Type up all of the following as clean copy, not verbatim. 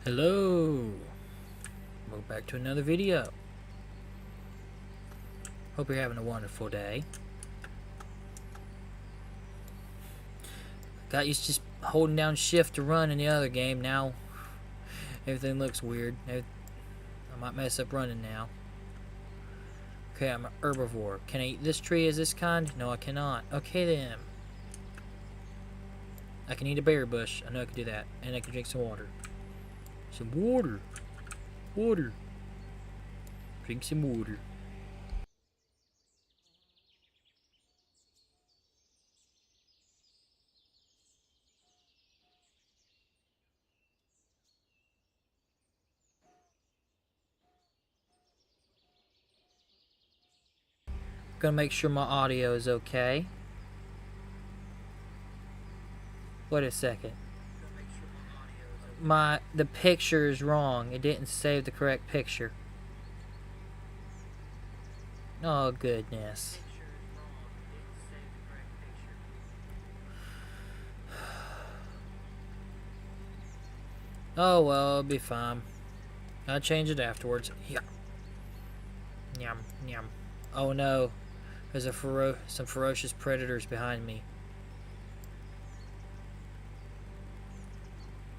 Hello, welcome back to another video. Hope you're having a wonderful day. Got used to just holding down shift to run in the other game. Now everything looks weird. I might mess up running now. Okay, I'm an herbivore. Can I eat this tree as this kind? No, I cannot. Okay then. I can eat a berry bush. I know I can do that. And I can drink some water. Some water. Water. Drink some water. Gonna make sure my audio is okay. Wait a second. The picture is wrong. It didn't save the correct picture. Oh goodness. Oh well, it'll be fine. I'll change it afterwards. Yeah. Yum, yum. Oh no. There's some ferocious predators behind me.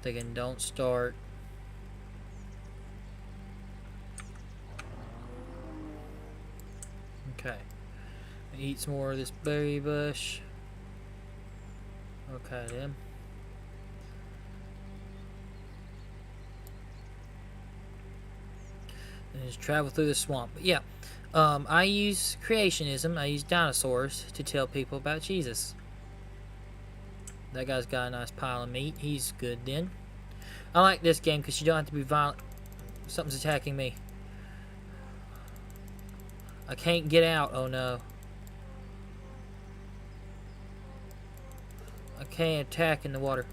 Thinking don't start. Okay. Eat some more of this berry bush. Okay then. And just travel through the swamp. But yeah. I use creationism. I use dinosaurs to tell people about Jesus. That guy's got a nice pile of meat. He's good then. I like this game because you don't have to be violent. Something's attacking me. I can't get out. Oh no. I can't attack in the water.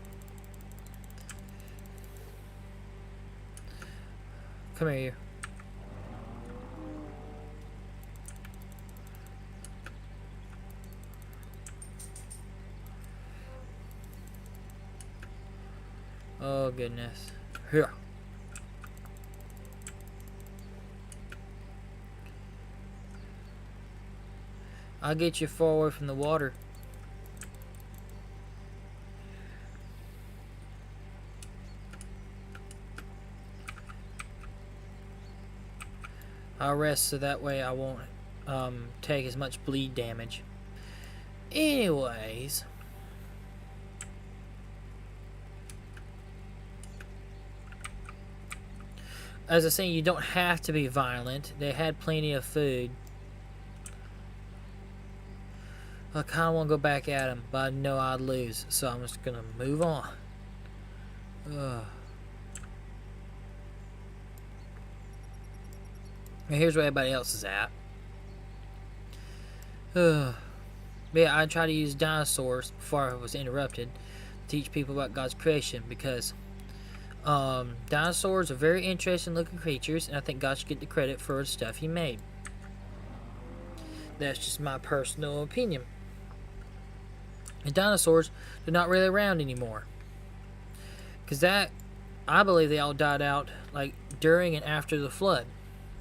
Come here, you. Oh goodness. Here. I'll get you far away from the water. I'll rest so that way I won't take as much bleed damage. Anyways. As I say, you don't have to be violent. They had plenty of food. I kind of want to go back at him, but I know I'd lose. So I'm just going to move on. Ugh. And here's where everybody else is at. Ugh. Yeah, I try to use dinosaurs before I was interrupted to teach people about God's creation because dinosaurs are very interesting looking creatures, and I think God should get the credit for the stuff he made. That's just my personal opinion. And dinosaurs are not really around anymore. Because I believe they all died out like during and after the flood.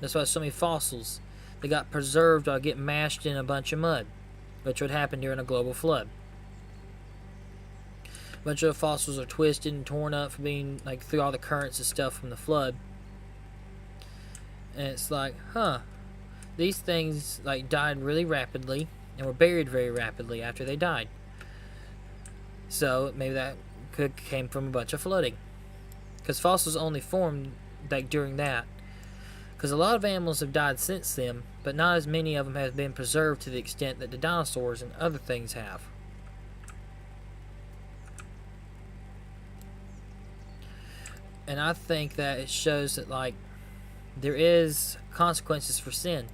That's why so many fossils that got preserved or get mashed in a bunch of mud, which would happen during a global flood. A bunch of fossils are twisted and torn up from being like through all the currents and stuff from the flood. And it's like, huh, these things like died really rapidly and were buried very rapidly after they died. So maybe that came from a bunch of flooding, because fossils only formed like during that. Because a lot of animals have died since then, but not as many of them have been preserved to the extent that the dinosaurs and other things have. And I think that it shows that like there is consequences for sin.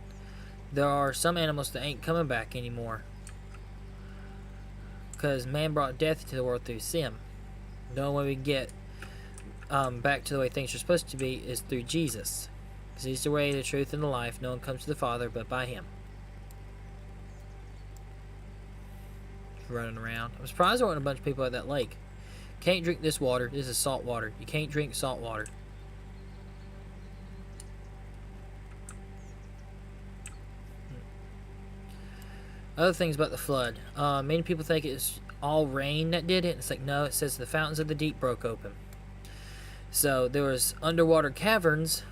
There are some animals that ain't coming back anymore, because man brought death into the world through sin. The only way we get back to the way things are supposed to be is through Jesus, because he's the way, the truth, and the life. No one comes to the Father but by him. Running around. I'm surprised there weren't a bunch of people at that lake. Can't drink this water. This is salt water. You can't drink salt water. Other things about the flood. Many people think it's all rain that did it. It's like, no, it says the fountains of the deep broke open. So there was underwater caverns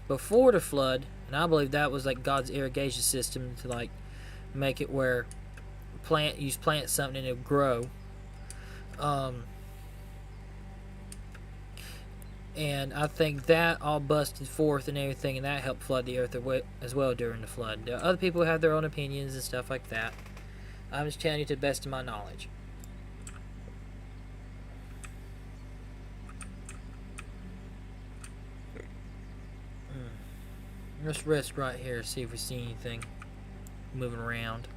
before the flood, and I believe that was like God's irrigation system to like make it where plant something and it'll grow. And I think that all busted forth and everything, and that helped flood the earth as well during the flood. Other people have their own opinions and stuff like that. I'm just telling you to the best of my knowledge. Let's rest right here, see if we see anything moving around.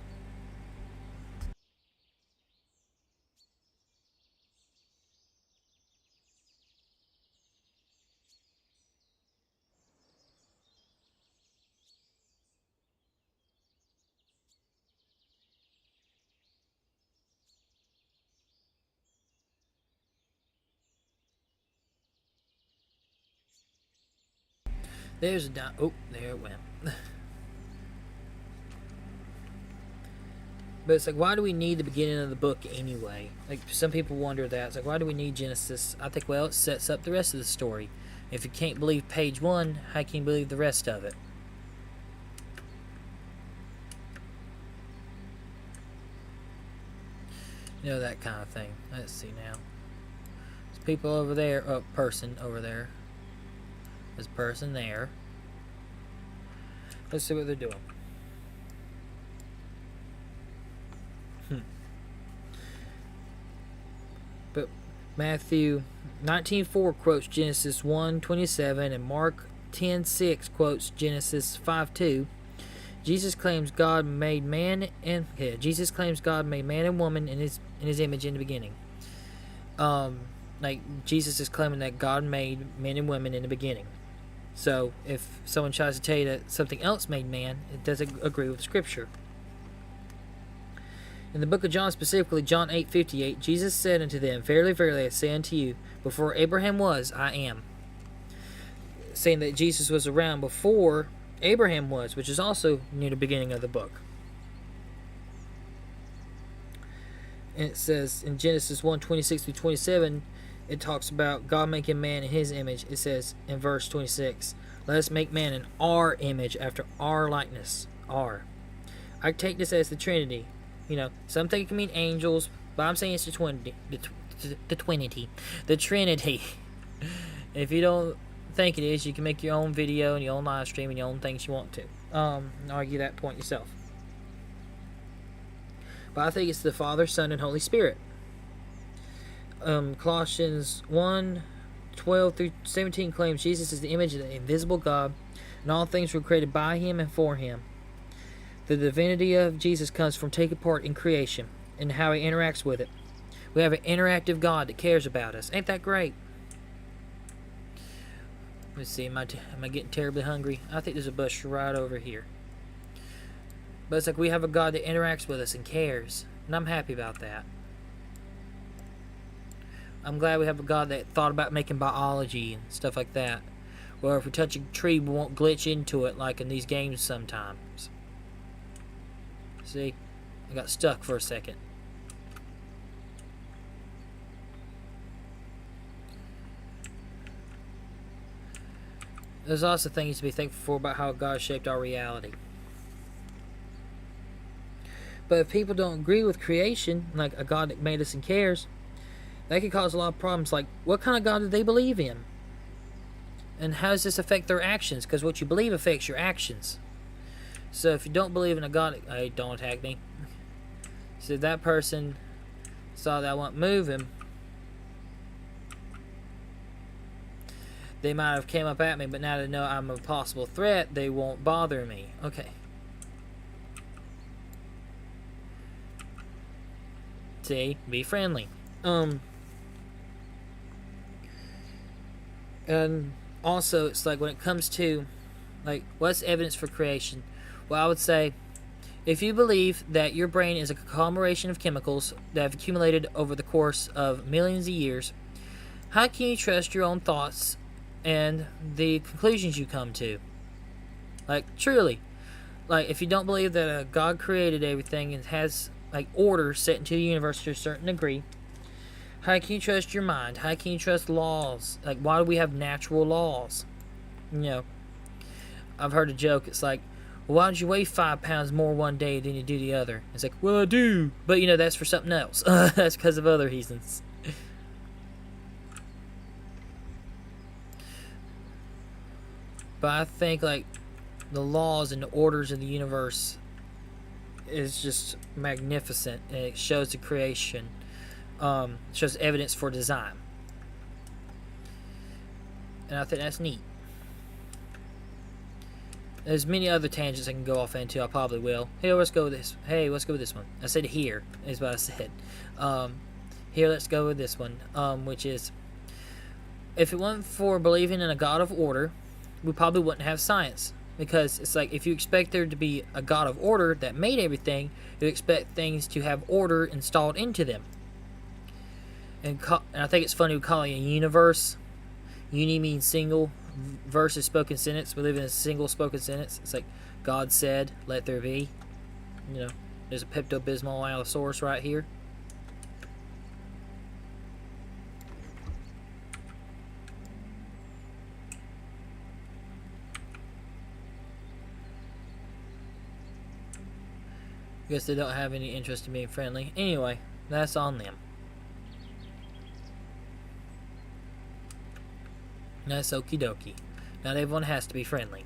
There's a oh, there it went. But it's like, why do we need the beginning of the book anyway? Like, some people wonder that. It's like, why do we need Genesis? I think, well, it sets up the rest of the story. If you can't believe page 1, how can you believe the rest of it? You know, that kind of thing. Let's see now. There's people over there. Oh, person over there. There's a person there. Let's see what they're doing. But Matthew 19:4 quotes Genesis 1:27, and Mark 10:6 quotes Genesis 5:2. Jesus claims God made man and woman in his image in the beginning. Like, Jesus is claiming that God made men and women in the beginning. So if someone tries to tell you that something else made man, it doesn't agree with Scripture. In the book of John, specifically John 8:58, Jesus said unto them, Verily, verily, I say unto you, before Abraham was, I am. Saying that Jesus was around before Abraham was, which is also near the beginning of the book. And it says in Genesis 1:26-27, it talks about God making man in his image. It says in verse 26, let us make man in our image, after our likeness. Our. I take this as the Trinity. You know, some think it can mean angels, but I'm saying it's the Trinity. The Trinity. If you don't think it is, you can make your own video and your own live stream and your own things you want to. And argue that point yourself. But I think it's the Father, Son, and Holy Spirit. Colossians 1:12-17 claims Jesus is the image of the invisible God, and all things were created by him and for him. The divinity of Jesus comes from taking part in creation and how he interacts with it. We have an interactive God that cares about us. Ain't that great? Let's see, am I getting terribly hungry? I think there's a bush right over here. But it's like we have a God that interacts with us and cares. And I'm happy about that. I'm glad we have a God that thought about making biology and stuff like that. Where if we touch a tree, we won't glitch into it like in these games sometimes. See? I got stuck for a second. There's also things to be thankful for about how God shaped our reality. But if people don't agree with creation, like a God that made us and cares, that could cause a lot of problems. Like, what kind of God do they believe in? And how does this affect their actions? Because what you believe affects your actions. So if you don't believe in a God... Hey, don't attack me. So that person saw that I won't move him. They might have came up at me, but now they know I'm a possible threat, they won't bother me. Okay. See? Be friendly. And also, it's like when it comes to, like, what's evidence for creation? Well, I would say, if you believe that your brain is a conglomeration of chemicals that have accumulated over the course of millions of years, how can you trust your own thoughts and the conclusions you come to? Like, truly, like, if you don't believe that God created everything and has, like, order set into the universe to a certain degree, how can you trust your mind? How can you trust laws? Like, why do we have natural laws? You know, I've heard a joke. It's like, well, why don't you weigh 5 pounds more one day than you do the other? It's like, well, I do. But, you know, that's for something else. That's because of other reasons. But I think, like, the laws and the orders of the universe is just magnificent. And it shows the creation. Shows evidence for design. And I think that's neat. There's many other tangents I can go off into. I probably will. Hey, let's go with this. Hey, let's go with this one. I said here is what I said. Here, let's go with this one. Which is, if it wasn't for believing in a God of order, we probably wouldn't have science. Because it's like, if you expect there to be a God of order that made everything, you expect things to have order installed into them. And I think it's funny we call it a universe. Uni means single. Verse is spoken sentence. We live in a single spoken sentence. It's like, God said, let there be. You know, there's a Pepto-Bismol Allosaurus right here. Guess they don't have any interest in being friendly. Anyway, that's on them. That's okie dokie. Not everyone has to be friendly.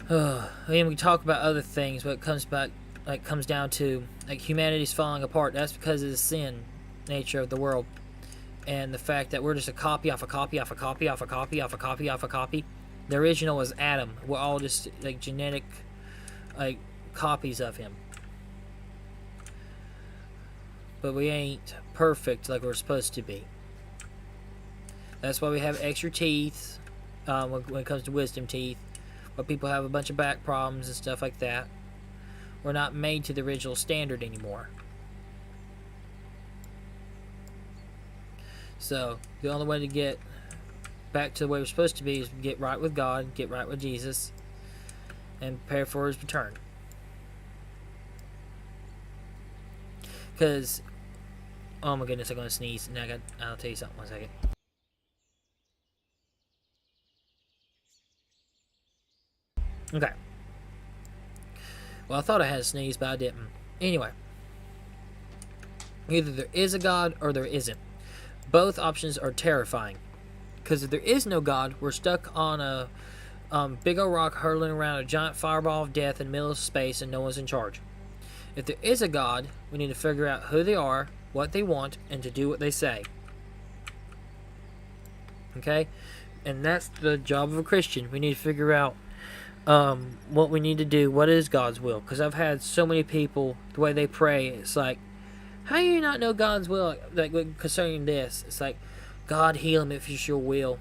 And we talk about other things, but it comes back, like, comes down to, like, humanity's falling apart. That's because of the sin nature of the world, and the fact that we're just a copy off a copy off a copy off a copy off a copy off a copy. The original was Adam. We're all just, like, genetic, like, copies of him. But we ain't perfect like we're supposed to be. That's why we have extra teeth when it comes to wisdom teeth. But people have a bunch of back problems and stuff like that. We're not made to the original standard anymore. So, the only way to get back to the way we're supposed to be is get right with God, get right with Jesus, and prepare for his return. Because, oh my goodness, I'm going to sneeze. Now I'll tell you something. 1 second. Okay. Well, I thought I had a sneeze, but I didn't. Anyway. Either there is a God or there isn't. Both options are terrifying. Because if there is no God, we're stuck on a big old rock hurtling around a giant fireball of death in the middle of space and no one's in charge. If there is a God, we need to figure out who they are, what they want, and to do what they say. Okay? And that's the job of a Christian. We need to figure out what we need to do, what is God's will. Because I've had so many people, the way they pray, it's like, how do you not know God's will, like, concerning this? It's like, God, heal him if it's your will.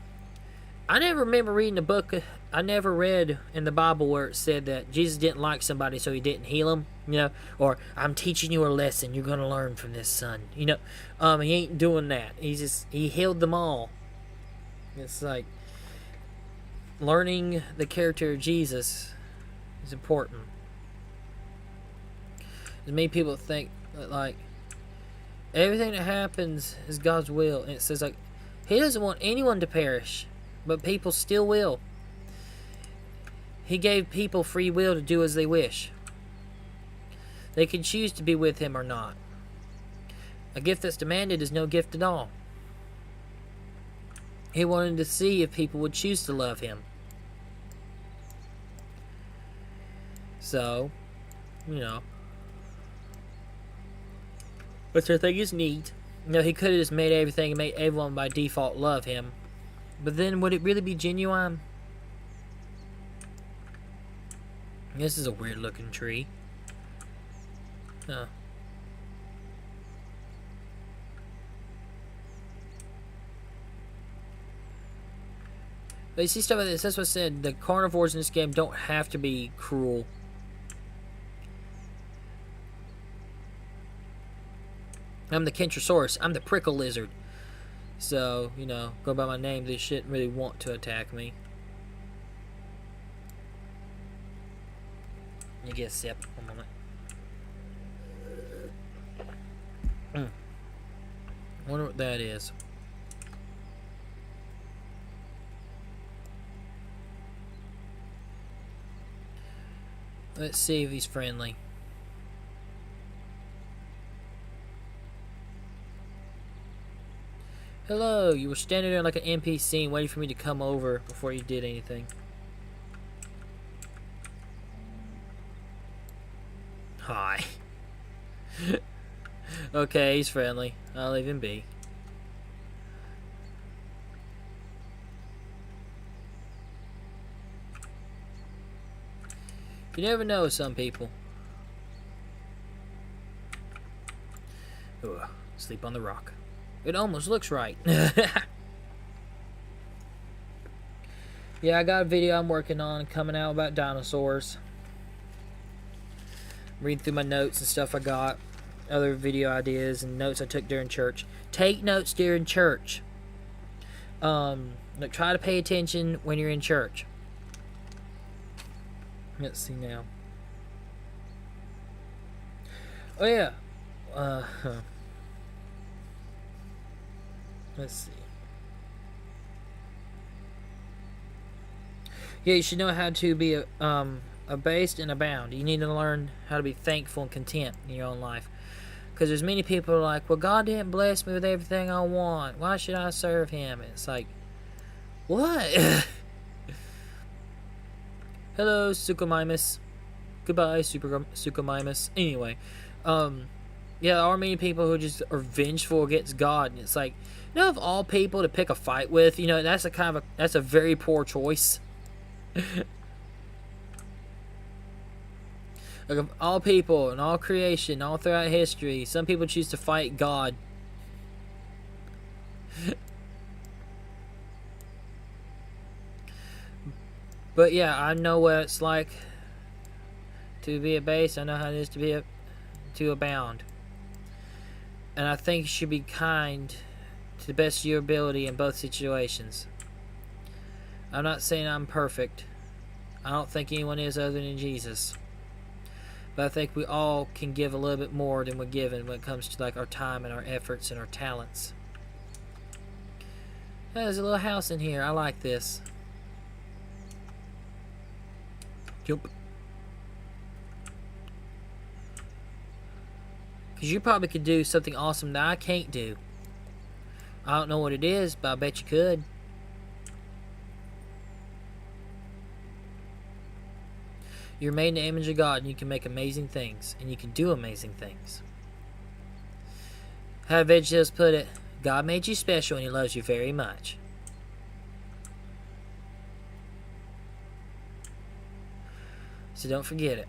I never remember reading a book. I never read in the Bible where it said that Jesus didn't like somebody, so he didn't heal him. You know, or I'm teaching you a lesson you're gonna learn from this, son. You know, he ain't doing that. He healed them all. It's like, learning the character of Jesus is important. Many people think that, like, everything that happens is God's will, and it says, like, he doesn't want anyone to perish, but people still will. He gave people free will to do as they wish. They can choose to be with him or not. A gift that's demanded is no gift at all. He wanted to see if people would choose to love him. So, you know, which I think is neat. You know, he could have just made everything and made everyone by default love him. But then, would it really be genuine? This is a weird looking tree. Huh. But you see stuff like this, that's what I said, the carnivores in this game don't have to be cruel. I'm the Kentrosaurus. I'm the prickle lizard. So, you know, go by my name, they shouldn't really want to attack me. me get a sip. One moment. Wonder what that is. Let's see if he's friendly. Hello, you were standing there like an NPC waiting for me to come over before you did anything. Hi. Okay, he's friendly. I'll leave him be. You never know some people. Ugh, sleep on the rock. It almost looks right. Yeah, I got a video I'm working on coming out about dinosaurs. Read through my notes and stuff I got. Other video ideas and notes I took during church. Take notes during church. Like, try to pay attention when you're in church. Let's see now. Oh yeah. Let's see. Yeah, you should know how to be abased and abound. You need to learn how to be thankful and content in your own life. Because there's many people who are like, well, God didn't bless me with everything I want. Why should I serve Him? And it's like, what? Hello, Suchomimus. Goodbye, Suchomimus. Anyway, yeah, there are many people who just are vengeful against God, and it's like, you know, of all people to pick a fight with, you know, that's a very poor choice. Like, of all people and all creation, all throughout history, some people choose to fight God. But yeah, I know what it's like to be abased. I know how it is to abound. And I think you should be kind to the best of your ability in both situations. I'm not saying I'm perfect. I don't think anyone is other than Jesus. But I think we all can give a little bit more than we're given when it comes to like our time and our efforts and our talents. There's a little house in here. I like this. Jump. Because you probably could do something awesome that I can't do. I don't know what it is, but I bet you could. You're made in the image of God, and you can make amazing things, and you can do amazing things. How VeggieTales put it, God made you special, and He loves you very much. So don't forget it.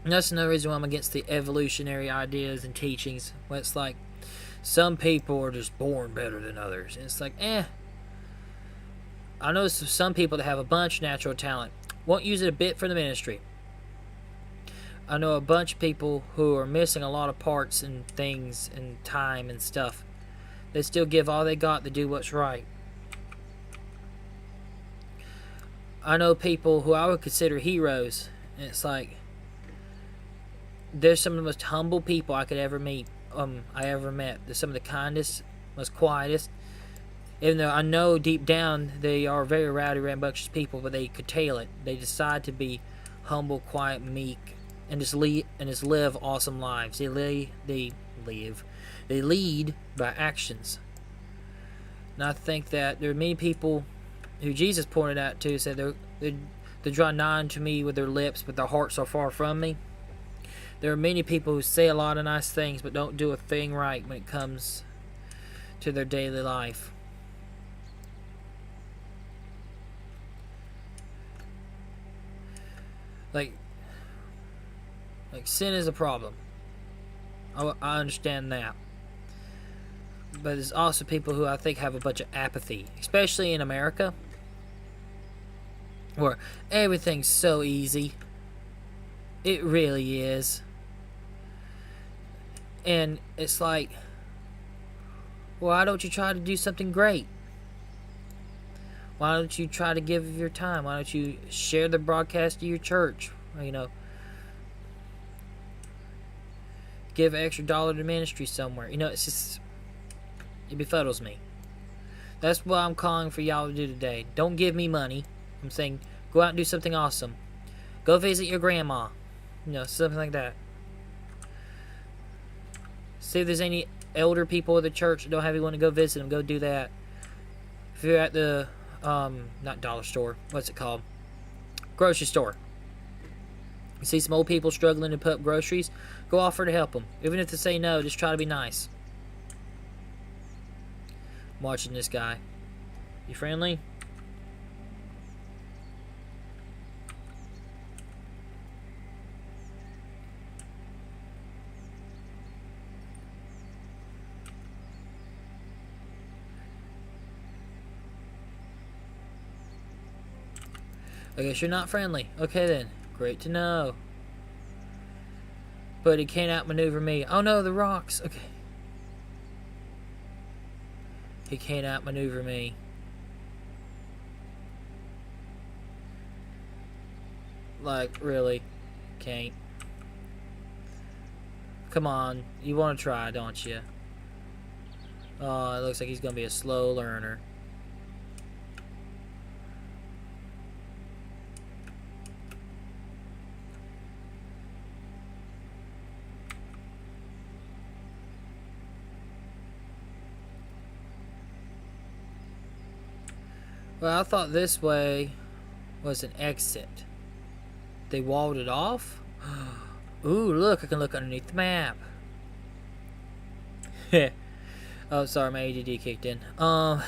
And that's another reason why I'm against the evolutionary ideas and teachings. Where it's like, some people are just born better than others. And it's like, I know some people that have a bunch of natural talent won't use it a bit for the ministry. I know a bunch of people who are missing a lot of parts and things and time and stuff. They still give all they got to do what's right. I know people who I would consider heroes, and it's like, they're some of the most humble people I could ever meet. I ever met. They're some of the kindest, most quietest. Even though I know deep down they are very rowdy, rambunctious people, but they could tell it. They decide to be humble, quiet, meek, and just live awesome lives. They lead by actions. And I think that there are many people who Jesus pointed out to, said they draw nigh unto me with their lips, but their hearts are far from me. There are many people who say a lot of nice things, but don't do a thing right when it comes to their daily life. Like sin is a problem. I understand that. But there's also people who I think have a bunch of apathy, especially in America, where everything's so easy. It really is. And it's like, why don't you try to do something great? Why don't you try to give your time? Why don't you share the broadcast to your church? You know, give an extra dollar to ministry somewhere. You know, it's just, it befuddles me. That's what I'm calling for y'all to do today. Don't give me money. I'm saying go out and do something awesome. Go visit your grandma. You know, something like that. See if there's any elder people at the church that don't have anyone to go visit them. Go do that. If you're at the, not dollar store. What's it called? Grocery store. You see some old people struggling to put up groceries. Go offer to help them. Even if they say no, just try to be nice. I'm watching this guy. You friendly? I guess you're not friendly. Okay then. Great to know. But he can't outmaneuver me. Oh no, the rocks. Okay. He can't outmaneuver me. Like, really? Can't. Come on. You want to try, don't you? Oh, it looks like he's going to be a slow learner. Well, I thought this way was an exit. They walled it off? Ooh, look, I can look underneath the map. Oh, sorry, my ADD kicked in. Oh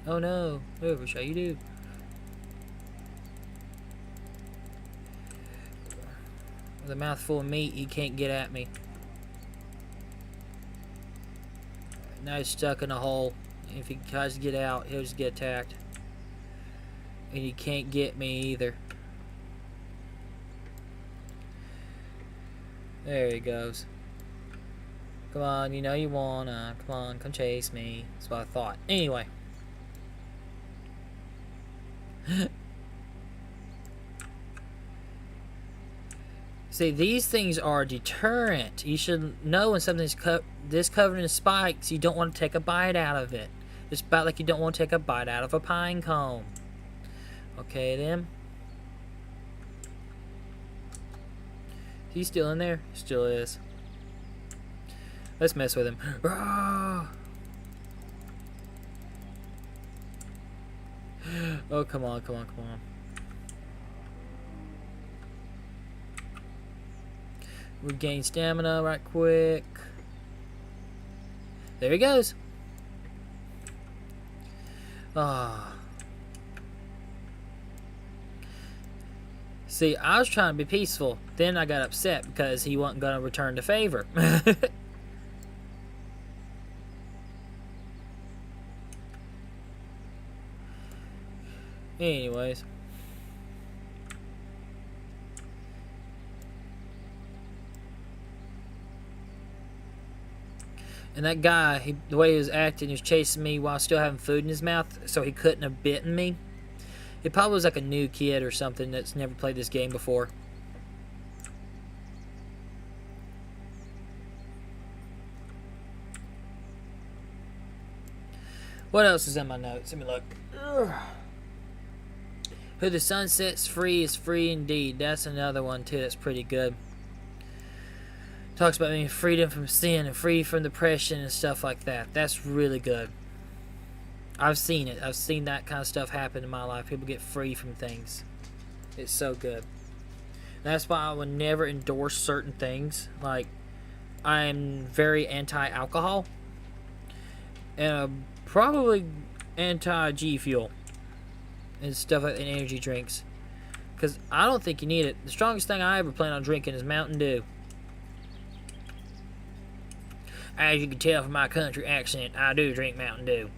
no, move, shall you do? With a mouthful of meat, he can't get at me. Now he's stuck in a hole. If he tries to get out, he'll just get attacked. And he can't get me either. There he goes. Come on, you know you wanna. Come on, come chase me. That's what I thought. Anyway. See, these things are a deterrent. You should know when something's this covered in spikes, you don't want to take a bite out of it. It's about like you don't want to take a bite out of a pine cone. Okay, then. He's still in there? Still is. Let's mess with him. Oh, come on, come on, come on. Regain stamina right quick. There he goes. Ah. See, I was trying to be peaceful. Then I got upset because he wasn't going to return the favor. Anyways. And that guy, the way he was acting, he was chasing me while still having food in his mouth, so he couldn't have bitten me. It probably was like a new kid or something that's never played this game before. What else is in my notes? Let me look. Ugh. Who the sun sets free is free indeed. That's another one too that's pretty good. Talks about being freedom from sin and free from depression and stuff like that. That's really good. I've seen it. I've seen that kind of stuff happen in my life. People get free from things. It's so good. That's why I would never endorse certain things. Like, I'm very anti-alcohol. And probably anti-G Fuel. And stuff like that, energy drinks. Because I don't think you need it. The strongest thing I ever plan on drinking is Mountain Dew. As you can tell from my country accent, I do drink Mountain Dew.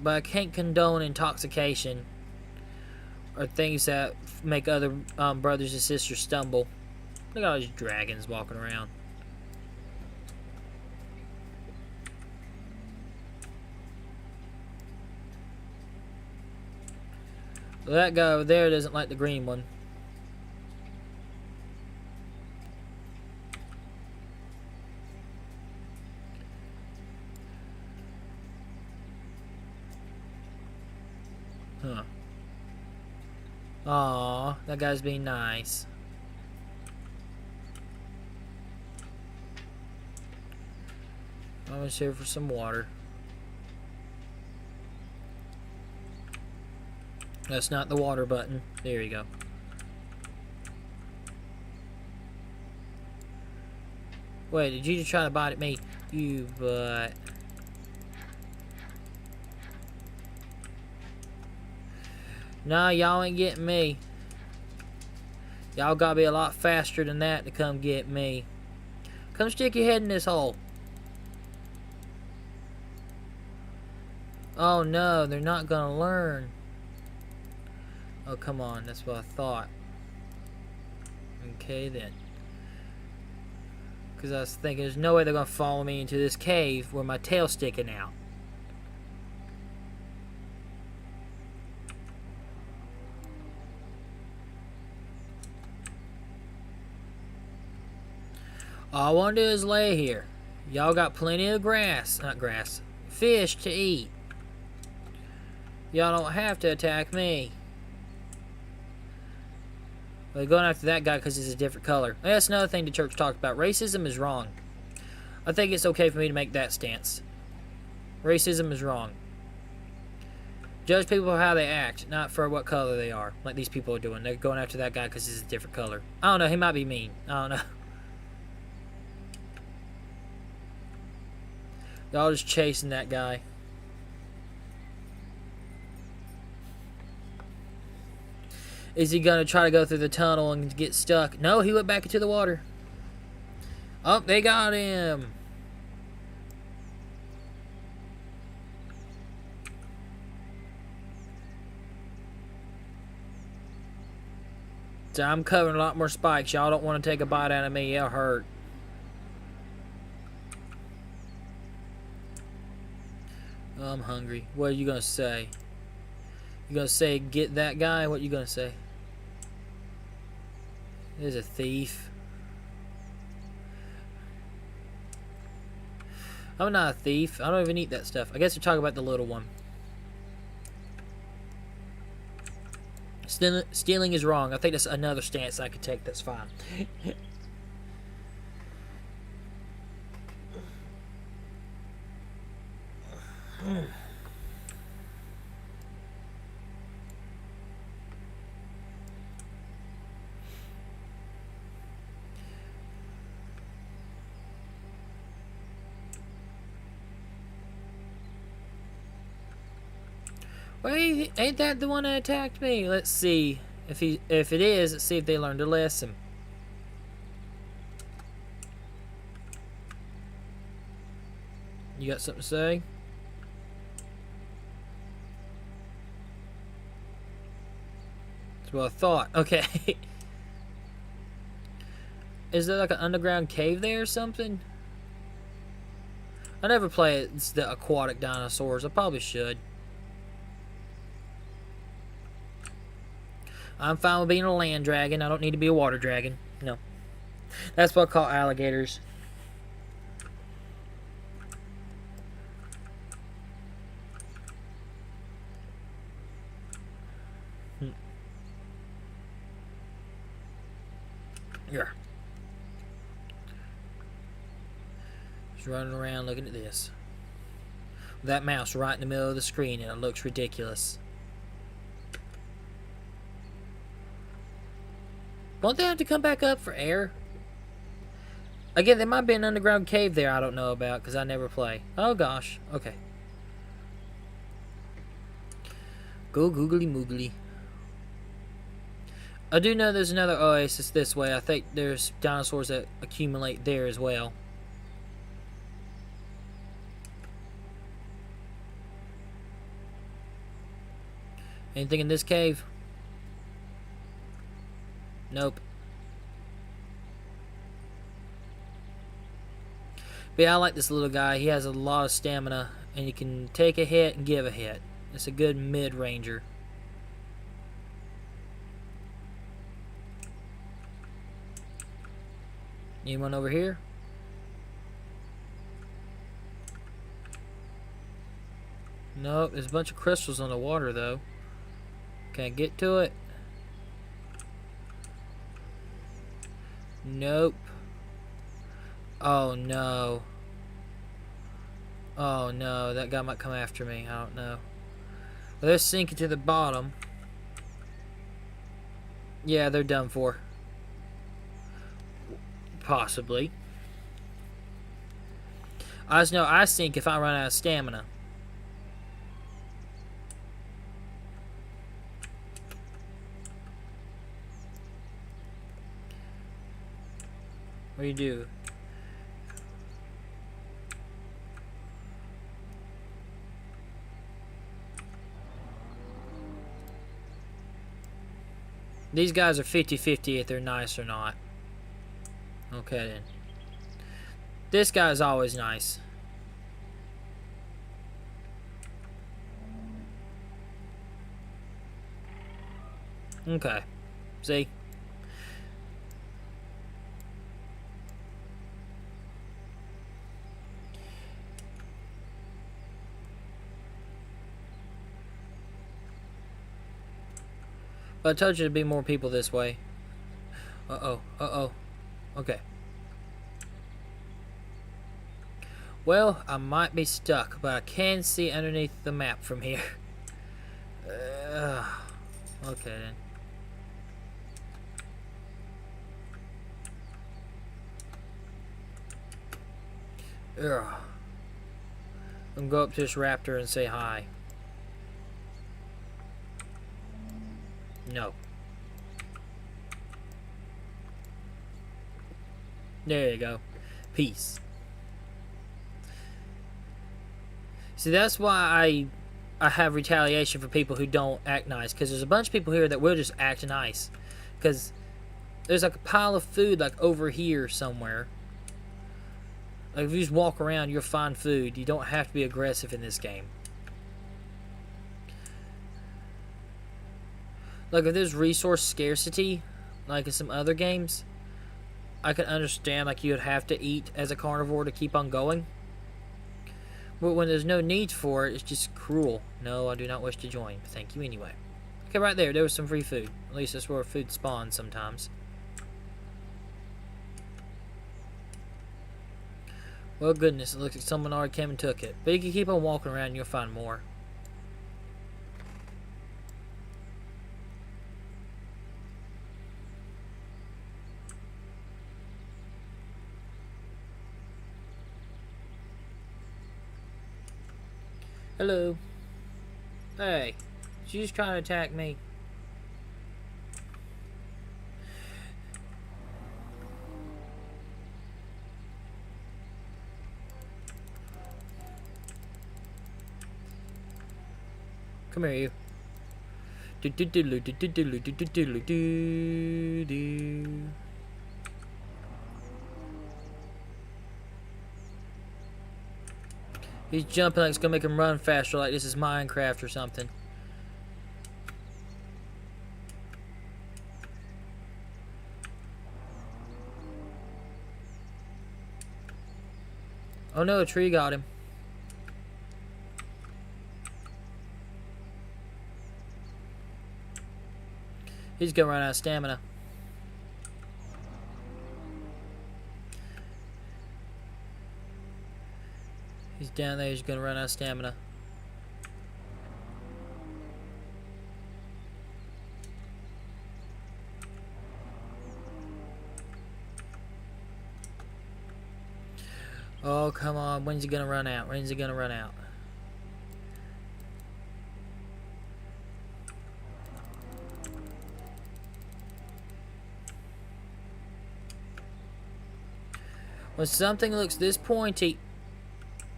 But I can't condone intoxication or things that make other brothers and sisters stumble. Look at all these dragons walking around. Well, that guy over there doesn't like the green one. Huh. Aw, that guy's being nice. I'm just here for some water. That's not the water button. There you go. Wait, did you just try to bite at me? You butt. Nah, y'all ain't getting me. Y'all gotta be a lot faster than that to come get me. Come stick your head in this hole. Oh no, they're not gonna learn. Oh, come on, that's what I thought. Okay then. Because I was thinking there's no way they're gonna follow me into this cave where my tail's sticking out. All I want to do is lay here. Y'all got plenty of grass. Not grass. Fish to eat. Y'all don't have to attack me. We're going after that guy because he's a different color. That's another thing the church talked about. Racism is wrong. I think it's okay for me to make that stance. Racism is wrong. Judge people for how they act, not for what color they are. Like these people are doing. They're going after that guy because he's a different color. I don't know. He might be mean. I don't know. Y'all just chasing that guy. Is he gonna try to go through the tunnel and get stuck? No, he went back into the water. Oh, they got him. So I'm covering a lot more spikes. Y'all don't want to take a bite out of me. It'll hurt. I'm hungry. What are you gonna say? You gonna say get that guy? What you gonna say? There's a thief. I'm not a thief. I don't even eat that stuff. I guess we're talking about the little one. Stealing is wrong. I think that's another stance I could take. That's fine. Wait, ain't that the one that attacked me? Let's see. If it is, let's see if they learned a lesson. You got something to say? That's what I thought. Okay. Is there like an underground cave there or something? I never played the aquatic dinosaurs. I probably should. I'm fine with being a land dragon. I don't need to be a water dragon. No. That's what I call alligators. Yeah. Just running around looking at this. That mouse right in the middle of the screen and it looks ridiculous. Won't they have to come back up for air? Again, there might be an underground cave there I don't know about because I never play. Oh gosh. Okay. Go googly moogly. I do know there's another oasis this way. I think there's dinosaurs that accumulate there as well. Anything in this cave? Nope. But yeah, I like this little guy. He has a lot of stamina, and he can take a hit and give a hit. It's a good mid-ranger. Anyone over here? Nope, there's a bunch of crystals on the water, though. Can I get to it? Nope. Oh, no. Oh, no. That guy might come after me. I don't know. Well, they're sinking to the bottom. Yeah, they're done for. Possibly. I just know I sink if I run out of stamina. What do you do? These guys are 50-50 if they're nice or not. Okay then. This guy's always nice. Okay. See? But I told you to be more people this way. Uh-oh. Uh-oh. Okay. Well, I might be stuck, but I can see underneath the map from here. Okay then. Ugh. I'm gonna go up to this raptor and say hi. No. There you go. Peace. See, that's why I have retaliation for people who don't act nice. Because there's a bunch of people here that will just act nice. Because there's like a pile of food like over here somewhere. Like if you just walk around, you'll find food. You don't have to be aggressive in this game. Like if there's resource scarcity, like in some other games, I can understand like you would have to eat as a carnivore to keep on going. But when there's no need for it, it's just cruel. No, I do not wish to join. Thank you anyway. Okay, right there. There was some free food. At least that's where food spawns sometimes. Well, goodness. It looks like someone already came and took it. But you can keep on walking around and you'll find more. Hello. Hey. She's trying to attack me. Come here, you. He's jumping like it's gonna make him run faster, like this is Minecraft or something. Oh no, a tree got him. He's gonna run out of stamina. He's down there, he's gonna run out of stamina. Oh, come on. When's he gonna run out? When's he gonna run out? When something looks this pointy...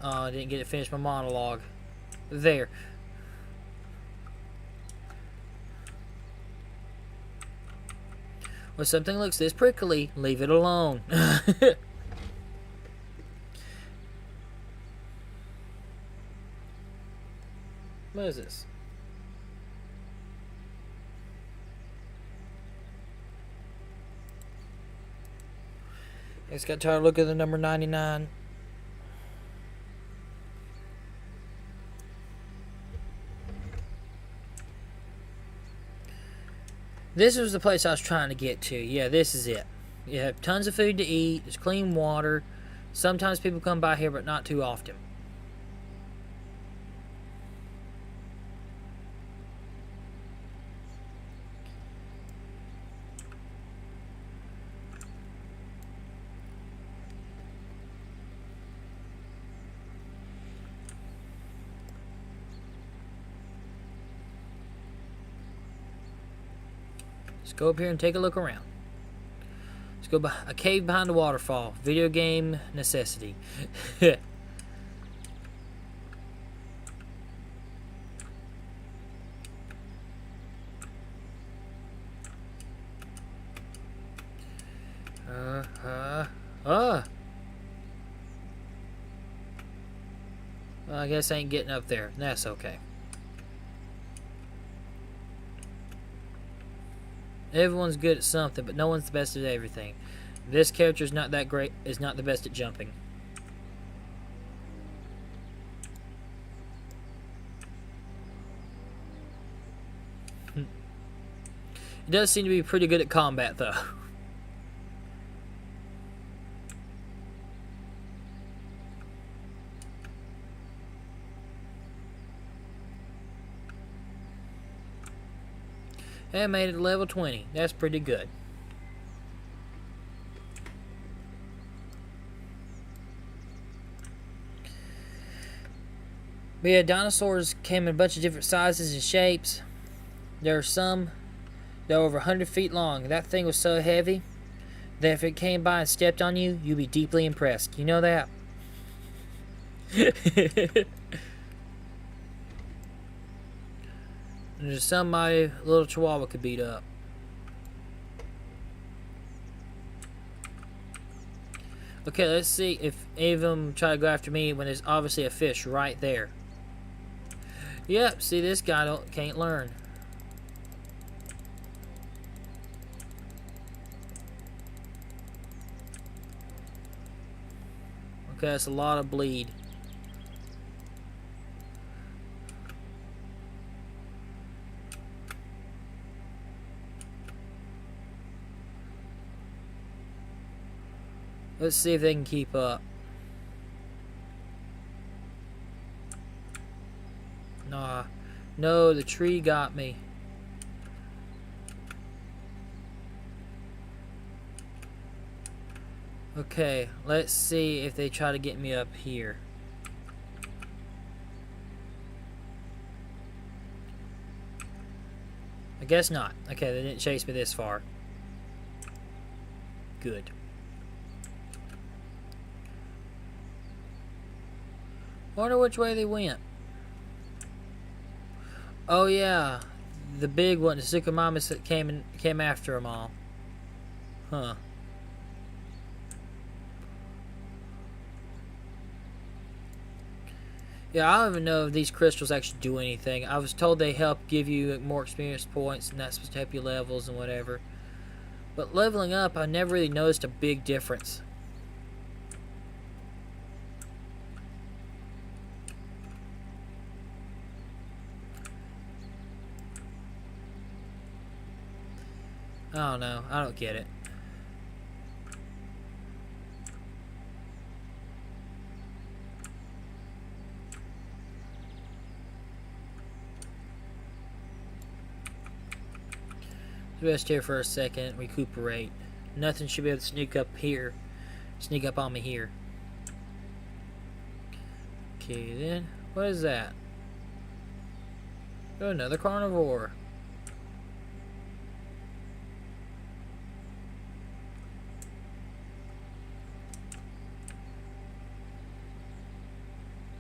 Oh, I didn't get to finish my monologue. There. When something looks this prickly, leave it alone. What is this? I just got tired of looking at the number 99. This was the place I was trying to get to. Yeah, this is it. You have tons of food to eat. There's clean water. Sometimes people come by here, but not too often. Let's go up here and take a look around. Let's go by a cave behind a waterfall. Video game necessity. Well, I guess I ain't getting up there. That's okay. Everyone's good at something, but no one's the best at everything. This character is not that great. Is not the best at jumping. He does seem to be pretty good at combat, though. And made it to level 20. That's pretty good. But yeah, dinosaurs came in a bunch of different sizes and shapes. There are some that are over 100 feet long. That thing was so heavy that if it came by and stepped on you, you'd be deeply impressed. You know that? There's somebody a little chihuahua could beat up. Okay, let's see if any of them try to go after me when there's obviously a fish right there. Yep, see, this guy can't learn. Okay, that's a lot of bleed. Let's see if they can keep up. Nah. No, the tree got me. Okay, let's see if they try to get me up here. I guess not. Okay, they didn't chase me this far. Good. Wonder which way they went. Oh yeah, the big one, the Suchomimus that came after them all. Huh. Yeah, I don't even know if these crystals actually do anything. I was told they help give you more experience points, and that's supposed to help you levels and whatever. But leveling up, I never really noticed a big difference. I don't know. I don't get it. Rest here for a second, recuperate. Nothing should be able to sneak up here. Sneak up on me here. Okay then. What is that? Oh, another carnivore.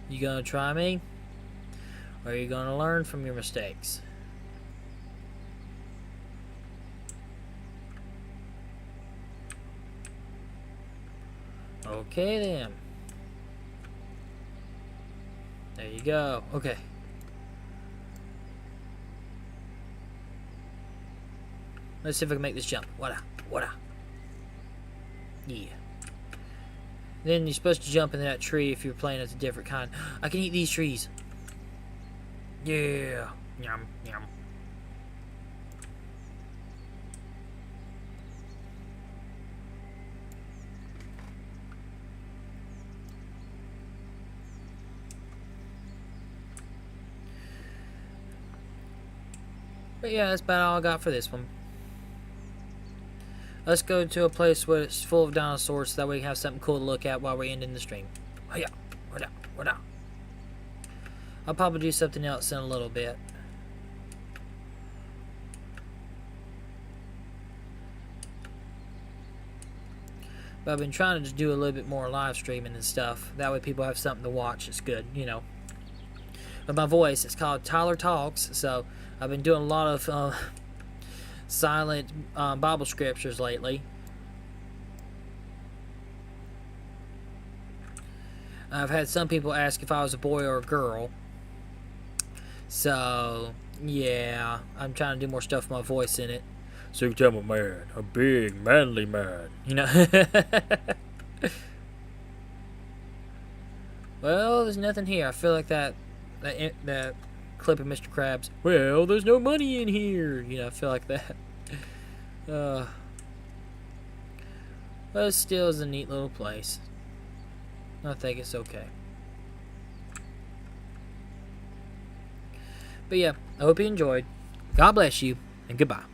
You gonna try me? Or are you gonna learn from your mistakes? Okay then. There you go. Okay. Let's see if I can make this jump. What? Yeah. Then you're supposed to jump into that tree if you're playing as a different kind. I can eat these trees. Yeah. Yum, yum. But yeah, that's about all I got for this one. Let's go to a place where it's full of dinosaurs so that way we have something cool to look at while we're ending the stream. Oh yeah, we're down. I'll probably do something else in a little bit. But I've been trying to do a little bit more live streaming and stuff. That way people have something to watch. It's good, you know. But my voice, it's called Tyler Talks. So I've been doing a lot of silent Bible scriptures lately. I've had some people ask if I was a boy or a girl. So, yeah, I'm trying to do more stuff with my voice in it. So you tell me, man, a big, manly man. You know? Well, there's nothing here. I feel like that clip of Mr. Krabs. Well, there's no money in here. You know, I feel like that. But it still is a neat little place. I think it's okay. But yeah, I hope you enjoyed. God bless you, and goodbye.